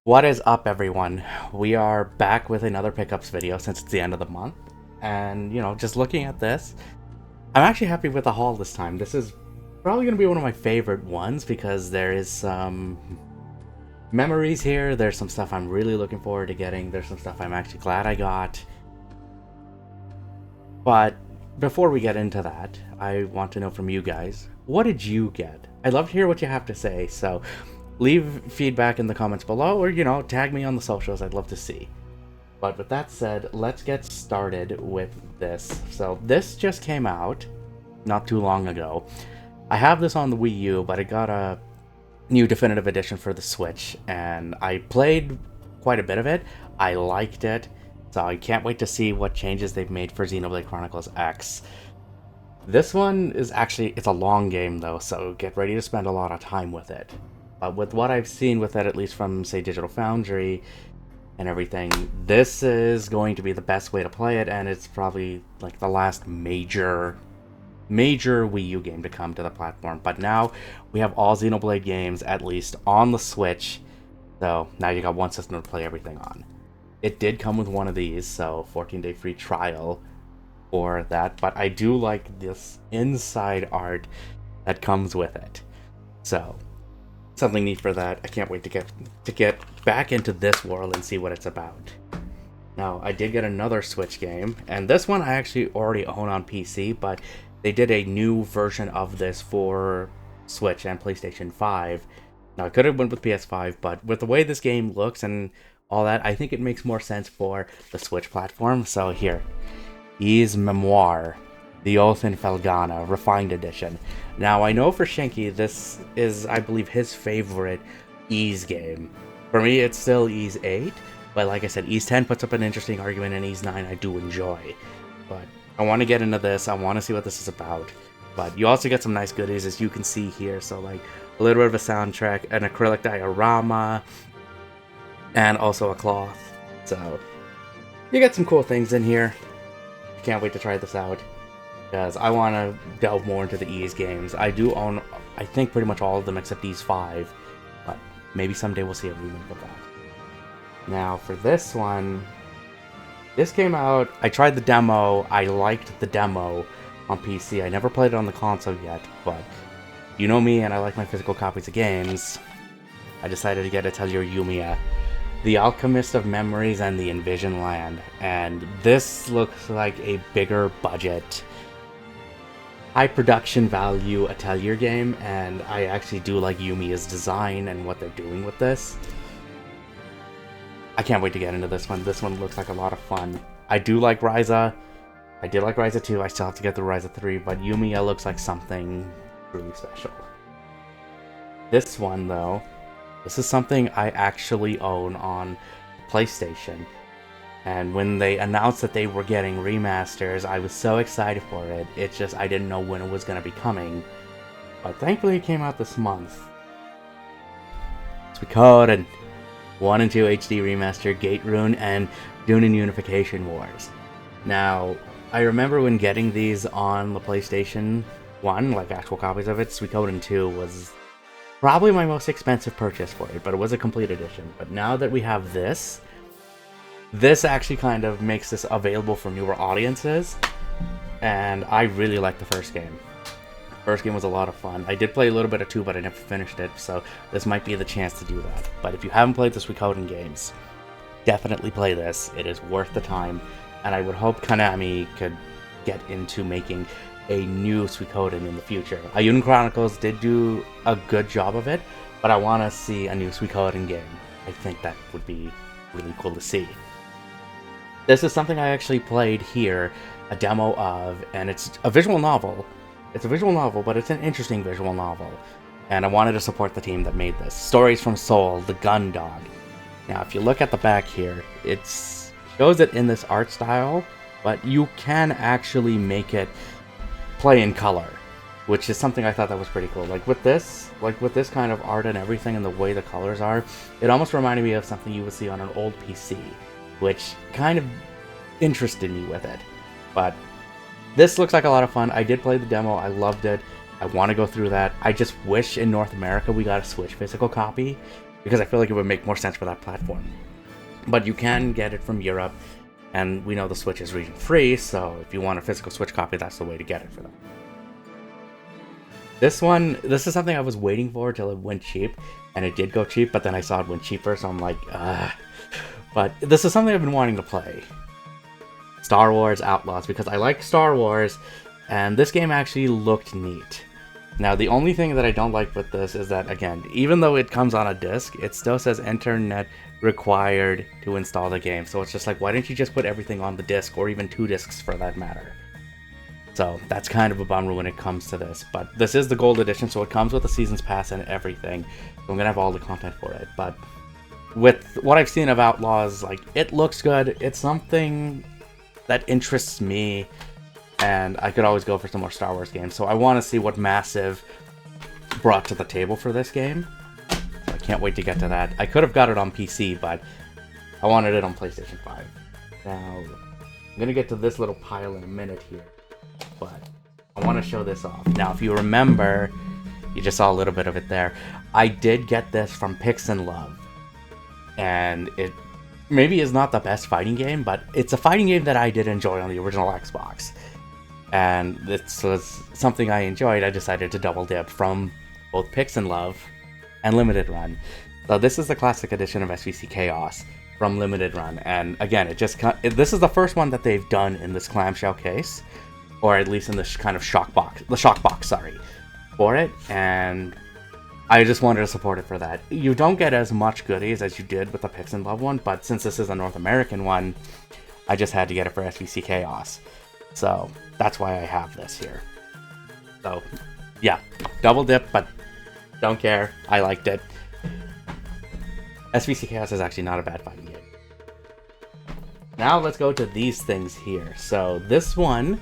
What is up, everyone? We are back with another pickups video since it's the end of the month. And, just looking at this, I'm actually happy with the haul this time. This is probably going to be one of my favorite ones because there is some memories here. There's some stuff I'm really looking forward to getting. There's some stuff I'm actually glad I got. But before we get into that, I want to know from you guys, what did you get? I'd love to hear what you have to say, so leave feedback in the comments below, or, tag me on the socials. I'd love to see. But with that said, let's get started with this. So this just came out not too long ago. I have this on the Wii U, but I got a new definitive edition for the Switch, and I played quite a bit of it. I liked it, so I can't wait to see what changes they've made for Xenoblade Chronicles X. This one is it's a long game though, so get ready to spend a lot of time with it. But with what I've seen with it, at least from, say, Digital Foundry and everything, this is going to be the best way to play it, and it's probably like the last major Wii U game to come to the platform. But now we have all Xenoblade games, at least, on the Switch, so now you got one system to play everything on. It did come with one of these, so 14-day free trial for that, but I do like this inside art that comes with it. So something neat for that. I can't wait to get back into this world and see what it's about. Now, I did get another Switch game, and this one I actually already own on PC, but they did a new version of this for Switch and PlayStation 5. Now, I could have went with PS5, but with the way this game looks and all that, I think it makes more sense for the Switch platform. So here, Ys Memoir, The Oath in Felghana, Refined Edition. Now, I know for Shinky, this is, I believe, his favorite Ys game. For me, it's still Ys 8, but like I said, Ys 10 puts up an interesting argument, and Ys 9 I do enjoy. But I want to get into this, I want to see what this is about. But you also get some nice goodies, as you can see here, so like a little bit of a soundtrack, an acrylic diorama, and also a cloth. So you get some cool things in here. Can't wait to try this out, because I want to delve more into the Ys games. I do own, I think, pretty much all of them except Ys 5, but maybe someday we'll see a remake of that. Now, for this one, this came out, I tried the demo, I liked the demo on PC. I never played it on the console yet, but you know me, and I like my physical copies of games. I decided to get Atelier Yumiya, The Alchemist of Memories and the Envision Land, and this looks like a bigger budget, high production value Atelier game, and I actually do like Yumiya's design and what they're doing with this. I can't wait to get into this one. This one looks like a lot of fun. I do like Ryza. I did like Ryza 2. I still have to get through Ryza 3, but Yumiya looks like something really special. This one, though, this is something I actually own on PlayStation. And when they announced that they were getting remasters, I was so excited for it. It's just I didn't know when it was going to be coming. But thankfully it came out this month. Suikoden 1 and 2 HD Remaster, Gate Rune, and Dunin Unification Wars. Now, I remember when getting these on the PlayStation 1, like actual copies of it, Suikoden 2 was probably my most expensive purchase for it, but it was a complete edition. But now that we have this actually kind of makes this available for newer audiences, and I really like the first game. The first game was a lot of fun. I did play a little bit of 2, but I never finished it, so this might be the chance to do that. But if you haven't played the Suikoden games, definitely play this. It is worth the time, and I would hope Konami could get into making a new Suikoden in the future. Ayun Chronicles did do a good job of it, but I want to see a new Suikoden game. I think that would be really cool to see. This is something I actually played here, a demo of, and it's a visual novel. It's a visual novel, but it's an interesting visual novel, and I wanted to support the team that made this. Stories from Seoul, The Gun Dog. Now, if you look at the back here, it shows it in this art style, but you can actually make it play in color, which is something I thought that was pretty cool. Like with this kind of art and everything and the way the colors are, it almost reminded me of something you would see on an old PC, which kind of interested me with it. But this looks like a lot of fun. I did play the demo, I loved it, I want to go through that. I just wish in North America we got a Switch physical copy, because I feel like it would make more sense for that platform. But you can get it from Europe, and we know the Switch is region free, so if you want a physical Switch copy, that's the way to get it for them. This is something I was waiting for till it went cheap, and it did go cheap, but then I saw it went cheaper, so I'm like, But this is something I've been wanting to play. Star Wars Outlaws, because I like Star Wars, and this game actually looked neat. Now, the only thing that I don't like with this is that, again, even though it comes on a disc, it still says internet required to install the game. So it's just like, why didn't you just put everything on the disc, or even 2 discs for that matter? So that's kind of a bummer when it comes to this. But this is the gold edition, so it comes with the season's pass and everything. So I'm gonna have all the content for it. But with what I've seen of Outlaws, like, it looks good. It's something that interests me, and I could always go for some more Star Wars games. So I want to see what Massive brought to the table for this game. So I can't wait to get to that. I could have got it on PC, but I wanted it on PlayStation 5. Now, I'm gonna get to this little pile in a minute here, but I want to show this off. Now, if you remember, you just saw a little bit of it there. I did get this from Pix and Love, and it maybe is not the best fighting game, but it's a fighting game that I did enjoy on the original Xbox. And this was something I enjoyed. I decided to double dip from both Pix and Love and Limited Run. So this is the classic edition of SVC Chaos from Limited Run, and again, this is the first one that they've done in this clamshell case, or at least in this kind of shock box for it, and I just wanted to support it for that. You don't get as much goodies as you did with the Pix and Love one, but since this is a North American one, I just had to get it for SVC Chaos. So that's why I have this here. So yeah, double dip, but don't care. I liked it. SVC Chaos is actually not a bad fighting game. Now let's go to these things here. So this one,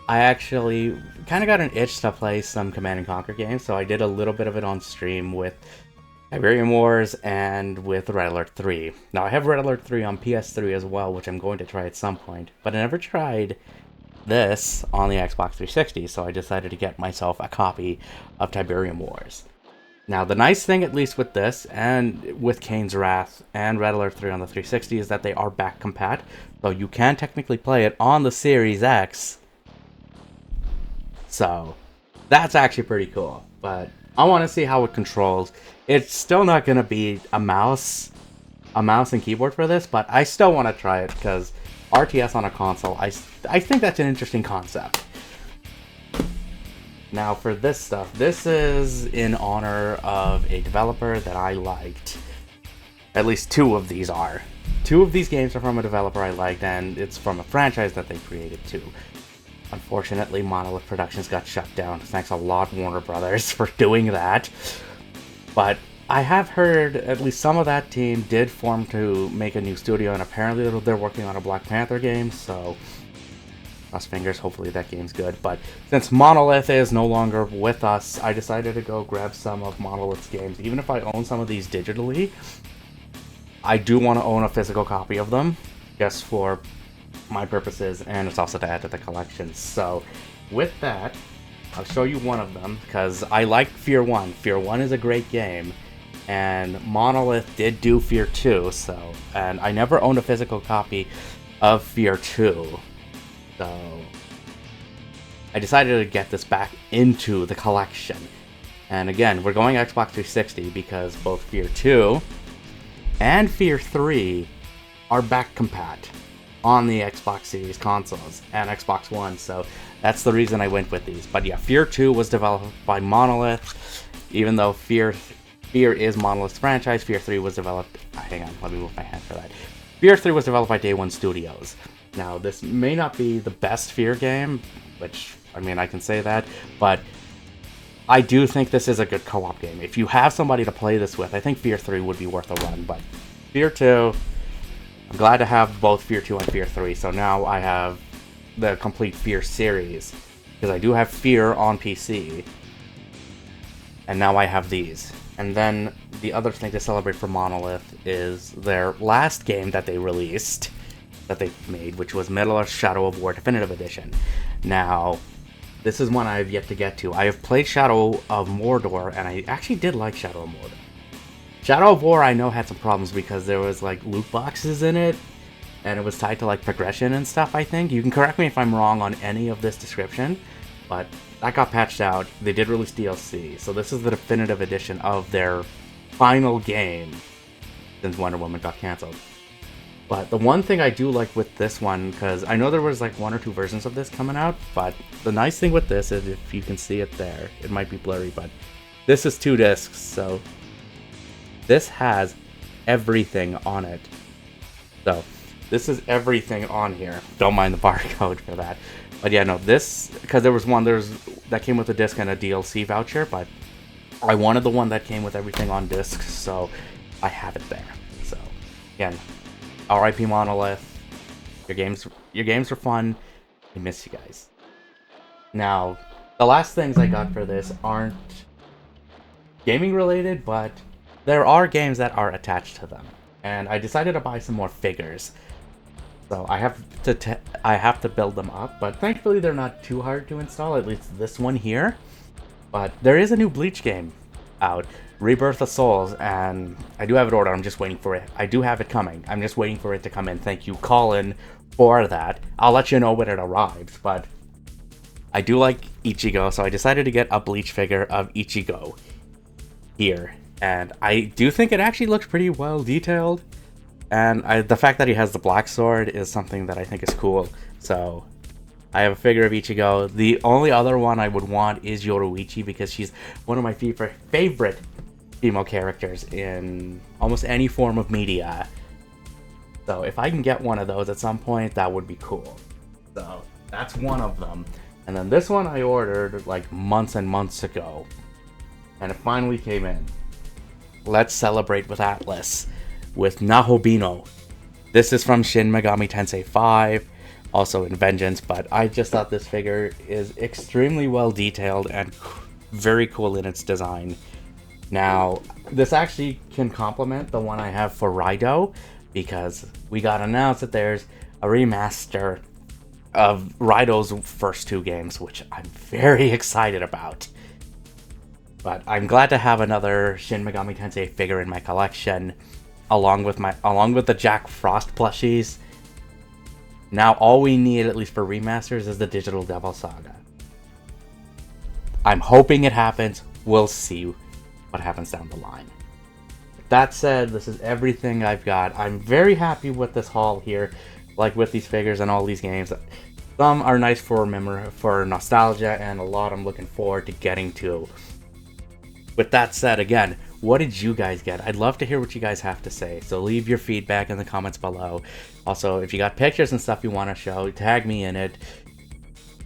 I actually kind of got an itch to play some Command & Conquer games, so I did a little bit of it on stream with Tiberium Wars and with Red Alert 3. Now I have Red Alert 3 on PS3 as well, which I'm going to try at some point, but I never tried this on the Xbox 360, so I decided to get myself a copy of Tiberium Wars. Now, the nice thing, at least with this, and with Kane's Wrath and Red Alert 3 on the 360, is that they are back compat, so you can technically play it on the Series X. So, that's actually pretty cool, but I want to see how it controls. It's still not going to be a mouse and keyboard for this, but I still want to try it, because RTS on a console, I think that's an interesting concept. Now for this stuff, this is in honor of a developer that I liked. At least 2 of these are. 2 of these games are from a developer I liked, and it's from a franchise that they created too. Unfortunately, Monolith Productions got shut down. Thanks a lot, Warner Brothers, for doing that. But I have heard at least some of that team did form to make a new studio, and apparently they're working on a Black Panther game, so cross fingers, hopefully that game's good. But since Monolith is no longer with us, I decided to go grab some of Monolith's games. Even if I own some of these digitally, I do want to own a physical copy of them, just for my purposes, and it's also to add to the collection. So with that, I'll show you one of them, because I like Fear 1. Fear 1 is a great game, and Monolith did do Fear 2, and I never owned a physical copy of Fear 2. So I decided to get this back into the collection. And again, we're going Xbox 360 because both Fear 2 and Fear 3 are back compat on the Xbox Series consoles and Xbox One, so that's the reason I went with these. But yeah, Fear 2 was developed by Monolith, even though Fear is Monolith's franchise. Fear 3 was developed... hang on, let me move my hand for that. Fear 3 was developed by Day One Studios. Now, this may not be the best Fear game, which, I mean, I can say that, but I do think this is a good co-op game. If you have somebody to play this with, I think Fear 3 would be worth a run, but Fear 2, I'm glad to have both Fear 2 and Fear 3, so now I have the complete Fear series, because I do have Fear on PC, and now I have these. And then the other thing to celebrate for Monolith is their last game that they released, that they made, which was Middle-earth Shadow of War Definitive Edition. Now, This is one I have yet to get to. I have played Shadow of Mordor, and I actually did like Shadow of Mordor. Shadow of War I know had some problems because there was like loot boxes in it, and it was tied to like progression and stuff, I think. You can correct me if I'm wrong on any of this description, but that got patched out. They did release DLC, so this is the definitive edition of their final game since Wonder Woman got cancelled. But the one thing I do like with this one, because I know there was like 1 or 2 versions of this coming out, but the nice thing with this is if you can see it there, it might be blurry, but this is 2 discs, so this has everything on it. So this is everything on here. Don't mind the barcode for that. But yeah, no, this, because there was one that came with a disc and a DLC voucher, but I wanted the one that came with everything on disc, so I have it there. So again, RIP Monolith. Your games were fun. I miss you guys. Now, the last things I got for this aren't gaming related, but there are games that are attached to them. And I decided to buy some more figures. So I have to build them up, but thankfully they're not too hard to install, at least this one here. But there is a new Bleach game out, Rebirth of Souls, and I do have it ordered. I'm just waiting for it. I do have it coming. I'm just waiting for it to come in. Thank you, Colin, for that. I'll let you know when it arrives, but I do like Ichigo, so I decided to get a Bleach figure of Ichigo here. And I do think it actually looks pretty well detailed. And the fact that he has the black sword is something that I think is cool. So I have a figure of Ichigo. The only other one I would want is Yoruichi, because she's one of my favorite female characters in almost any form of media. So if I can get one of those at some point, that would be cool. So that's one of them. And then this one I ordered like months and months ago, and it finally came in. Let's celebrate with Atlas, with Nahobino. This is from Shin Megami Tensei 5, also in Vengeance, but I just thought this figure is extremely well detailed and very cool in its design. Now, this actually can complement the one I have for Raido, because we got announced that there's a remaster of Raido's first 2 games, which I'm very excited about. But I'm glad to have another Shin Megami Tensei figure in my collection, along with the Jack Frost plushies. Now all we need, at least for remasters, is the Digital Devil Saga. I'm hoping it happens. We'll see what happens down the line. That said, this is everything I've got. I'm very happy with this haul here, like with these figures and all these games. Some are nice for nostalgia, and a lot I'm looking forward to getting to. With that said, again, what did you guys get? I'd love to hear what you guys have to say, so leave your feedback in the comments below. Also, if you got pictures and stuff you want to show, tag me in it.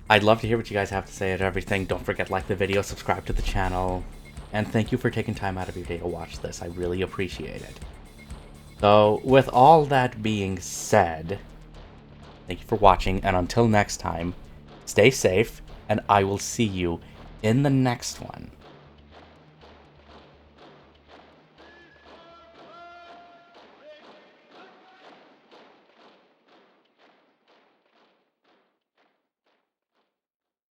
I'd love to hear what you guys have to say at everything. Don't forget to like the video, subscribe to the channel, and thank you for taking time out of your day to watch this. I really appreciate it. So, with all that being said, thank you for watching, and until next time, stay safe, and I will see you in the next one.